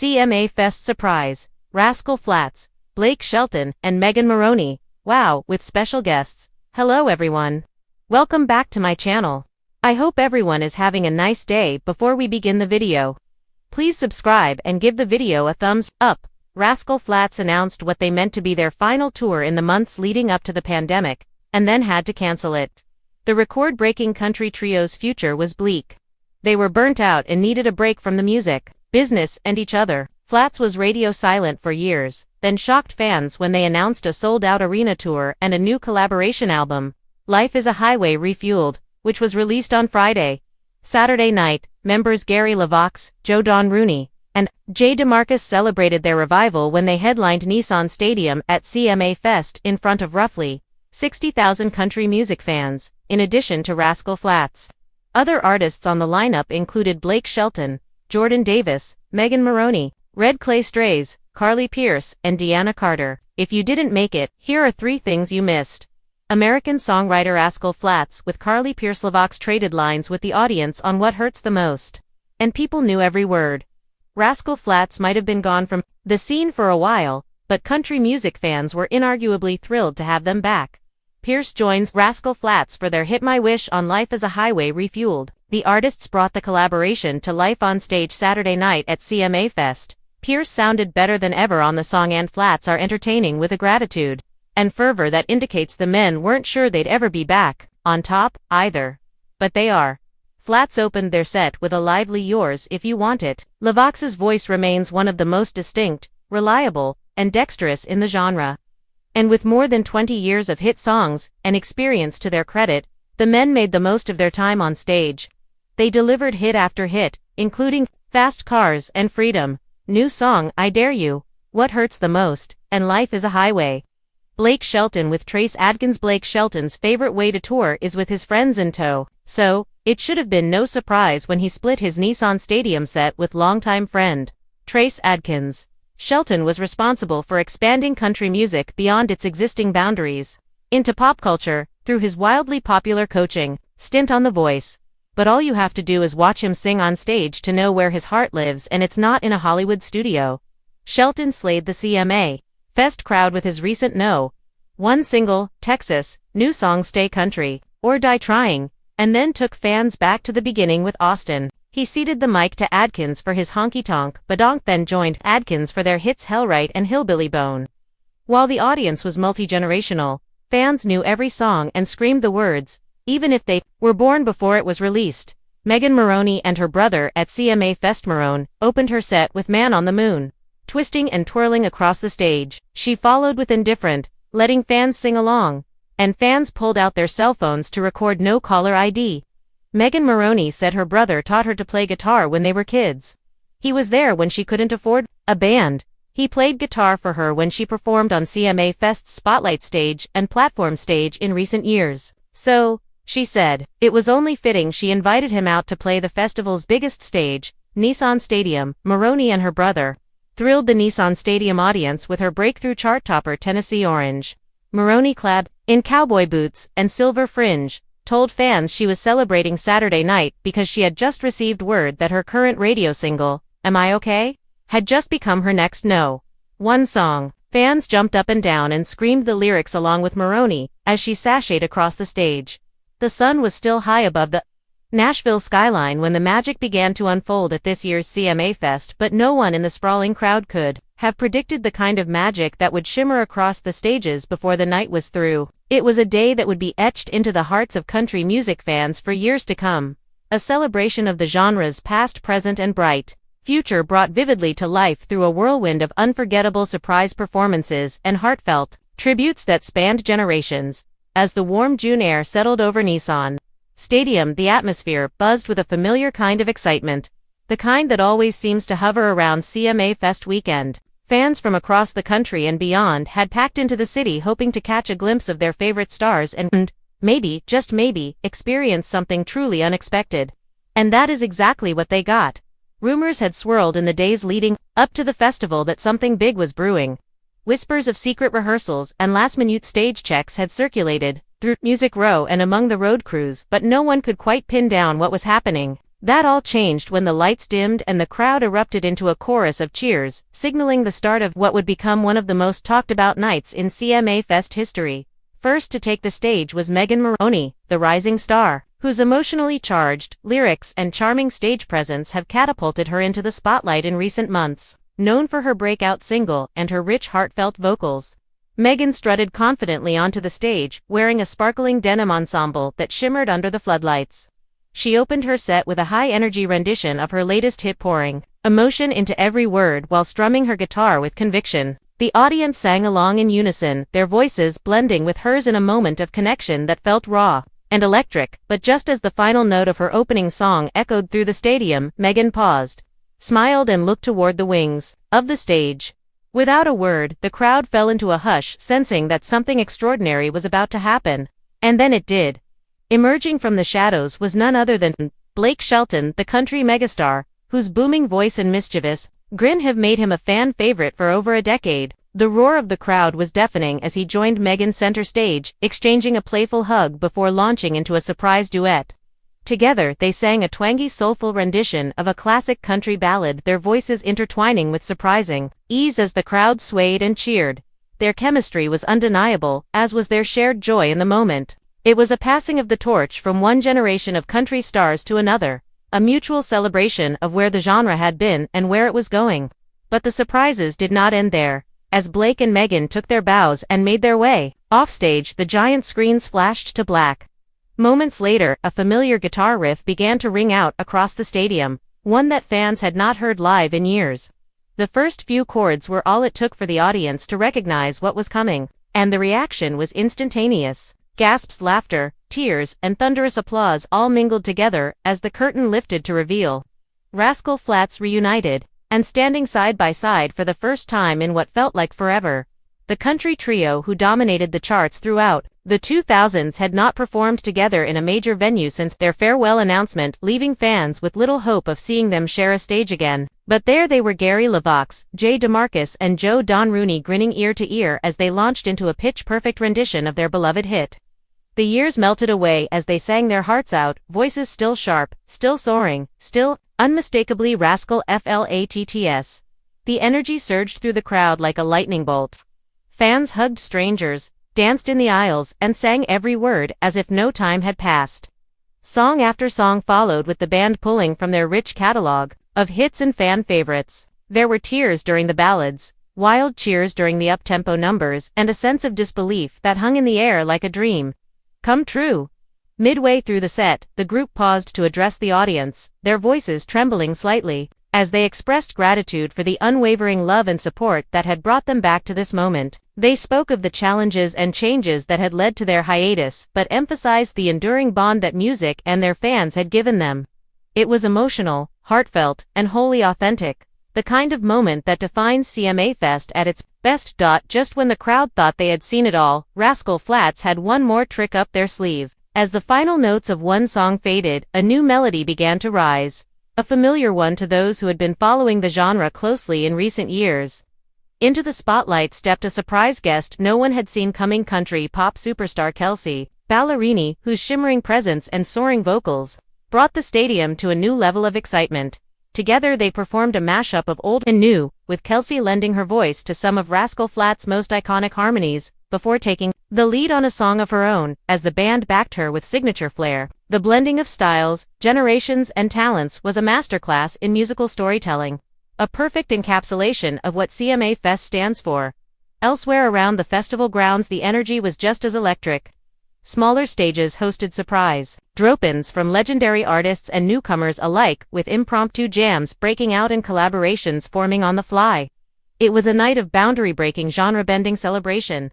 CMA Fest surprise, Rascal Flatts, Blake Shelton, and Moroney. Wow, with special guests. Hello everyone. Welcome back to my channel. I hope everyone is having a nice day. Before we begin the video, please subscribe and give the video a thumbs up. Rascal Flatts announced what they meant to be their final tour in the months leading up to the pandemic, and then had to cancel it. The record-breaking country trio's future was bleak. They were burnt out and needed a break from the music, business, and each other. Flatts was radio silent for years, then shocked fans when they announced a sold-out arena tour and a new collaboration album, Life is a Highway Refueled, which was released on Friday. Saturday night, members Gary LeVox, Joe Don Rooney, and Jay DeMarcus celebrated their revival when they headlined Nissan Stadium at CMA Fest in front of roughly 60,000 country music fans, in addition to Rascal Flatts. Other artists on the lineup included Blake Shelton, Jordan Davis, Moroney, Red Clay Strays, Carly Pearce, and Deanna Carter. If you didn't make it, here are 3 things you missed. American songwriter Rascal Flatts with Carly Pearce. LeVox traded lines with the audience on What Hurts the Most, and people knew every word. Rascal Flatts might have been gone from the scene for a while, but country music fans were inarguably thrilled to have them back. Pearce joins Rascal Flatts for their hit My Wish on Life is a Highway Refueled. The artists brought the collaboration to life on stage Saturday night at CMA Fest. Pearce sounded better than ever on the song, and Flatts are entertaining with a gratitude and fervor that indicates the men weren't sure they'd ever be back on top, either. But they are. Flatts opened their set with a lively Yours If You Want It. LeVox's voice remains one of the most distinct, reliable, and dexterous in the genre. And with more than 20 years of hit songs and experience to their credit, the men made the most of their time on stage. They delivered hit after hit, including Fast Cars and Freedom, new song I Dare You, What Hurts the Most, and Life is a Highway. Blake Shelton with Trace Adkins. Blake Shelton's favorite way to tour is with his friends in tow, so it should have been no surprise when he split his Nissan Stadium set with longtime friend Trace Adkins. Shelton was responsible for expanding country music beyond its existing boundaries into pop culture through his wildly popular coaching stint on The Voice. But all you have to do is watch him sing on stage to know where his heart lives, and it's not in a Hollywood studio. Shelton slayed the CMA Fest crowd with his recent No. 1 single, Texas, new song Stay Country, or Die Trying, and then took fans back to the beginning with Austin. He ceded the mic to Adkins for his Honky Tonk Badonk, then joined Adkins for their hits Hellrite and Hillbilly Bone. While the audience was multi-generational, fans knew every song and screamed the words, even if they were born before it was released. Moroney and her brother at CMA Fest. Moroney opened her set with Man on the Moon, twisting and twirling across the stage. She followed with Indifferent, letting fans sing along, and fans pulled out their cell phones to record No Caller ID. Moroney said her brother taught her to play guitar when they were kids. He was there when she couldn't afford a band. He played guitar for her when she performed on CMA Fest's Spotlight stage and Platform stage in recent years. So, she said, it was only fitting she invited him out to play the festival's biggest stage, Nissan Stadium. Moroney and her brother thrilled the Nissan Stadium audience with her breakthrough chart topper Tennessee Orange. Moroney, clad in cowboy boots and silver fringe, told fans she was celebrating Saturday night because she had just received word that her current radio single, Am I Okay?, had just become her next No. 1 song. Fans jumped up and down and screamed the lyrics along with Moroney as she sashayed across the stage. The sun was still high above the Nashville skyline when the magic began to unfold at this year's CMA Fest, but no one in the sprawling crowd could have predicted the kind of magic that would shimmer across the stages before the night was through. It was a day that would be etched into the hearts of country music fans for years to come. A celebration of the genre's past, present, and bright future, brought vividly to life through a whirlwind of unforgettable surprise performances and heartfelt tributes that spanned generations. As the warm June air settled over Nissan Stadium, the atmosphere buzzed with a familiar kind of excitement, the kind that always seems to hover around CMA Fest weekend. Fans from across the country and beyond had packed into the city hoping to catch a glimpse of their favorite stars and, maybe, just maybe, experience something truly unexpected. And that is exactly what they got. Rumors had swirled in the days leading up to the festival that something big was brewing. Whispers of secret rehearsals and last-minute stage checks had circulated through Music Row and among the road crews, but no one could quite pin down what was happening. That all changed when the lights dimmed and the crowd erupted into a chorus of cheers, signaling the start of what would become one of the most talked about nights in CMA Fest history. First to take the stage was Megan Moroney, the rising star, whose emotionally charged lyrics and charming stage presence have catapulted her into the spotlight in recent months. Known for her breakout single and her rich heartfelt vocals, Megan strutted confidently onto the stage, wearing a sparkling denim ensemble that shimmered under the floodlights. She opened her set with a high-energy rendition of her latest hit, pouring emotion into every word while strumming her guitar with conviction. The audience sang along in unison, their voices blending with hers in a moment of connection that felt raw and electric. But just as the final note of her opening song echoed through the stadium, Megan paused, smiled and looked toward the wings of the stage. Without a word, the crowd fell into a hush, sensing that something extraordinary was about to happen. And then it did. Emerging from the shadows was none other than Blake Shelton, the country megastar, whose booming voice and mischievous grin have made him a fan favorite for over a decade. The roar of the crowd was deafening as he joined Megan center stage, exchanging a playful hug before launching into a surprise duet. Together, they sang a twangy, soulful rendition of a classic country ballad, their voices intertwining with surprising ease as the crowd swayed and cheered. Their chemistry was undeniable, as was their shared joy in the moment. It was a passing of the torch from one generation of country stars to another, a mutual celebration of where the genre had been and where it was going. But the surprises did not end there. As Blake and Megan took their bows and made their way offstage, the giant screens flashed to black. Moments later, a familiar guitar riff began to ring out across the stadium, one that fans had not heard live in years. The first few chords were all it took for the audience to recognize what was coming, and the reaction was instantaneous. Gasps, laughter, tears, and thunderous applause all mingled together as the curtain lifted to reveal Rascal Flatts reunited, and standing side by side for the first time in what felt like forever. The country trio who dominated the charts throughout the 2000s had not performed together in a major venue since their farewell announcement, leaving fans with little hope of seeing them share a stage again. But there they were, Gary LeVox, Jay DeMarcus and Joe Don Rooney, grinning ear to ear as they launched into a pitch-perfect rendition of their beloved hit. The years melted away as they sang their hearts out, voices still sharp, still soaring, still unmistakably Rascal Flatts. The energy surged through the crowd like a lightning bolt. Fans hugged strangers, danced in the aisles, and sang every word as if no time had passed. Song after song followed, with the band pulling from their rich catalog of hits and fan favorites. There were tears during the ballads, wild cheers during the up-tempo numbers, and a sense of disbelief that hung in the air like a dream come true. Midway through the set, the group paused to address the audience, their voices trembling slightly, as they expressed gratitude for the unwavering love and support that had brought them back to this moment. They spoke of the challenges and changes that had led to their hiatus, but emphasized the enduring bond that music and their fans had given them. It was emotional, heartfelt, and wholly authentic, the kind of moment that defines CMA Fest at its best. Just when the crowd thought they had seen it all, Rascal Flatts had one more trick up their sleeve. As the final notes of one song faded, a new melody began to rise. A familiar one to those who had been following the genre closely in recent years. Into the spotlight stepped a surprise guest no one had seen coming: country pop superstar Kelsey Ballerini, whose shimmering presence and soaring vocals brought the stadium to a new level of excitement. Together they performed a mashup of old and new, with Kelsey lending her voice to some of Rascal Flatts' most iconic harmonies, before taking the lead on a song of her own, as the band backed her with signature flair. The blending of styles, generations, and talents was a masterclass in musical storytelling, a perfect encapsulation of what CMA Fest stands for. Elsewhere around the festival grounds, the energy was just as electric. Smaller stages hosted surprise drop-ins from legendary artists and newcomers alike, with impromptu jams breaking out and collaborations forming on the fly. It was a night of boundary-breaking, genre-bending celebration.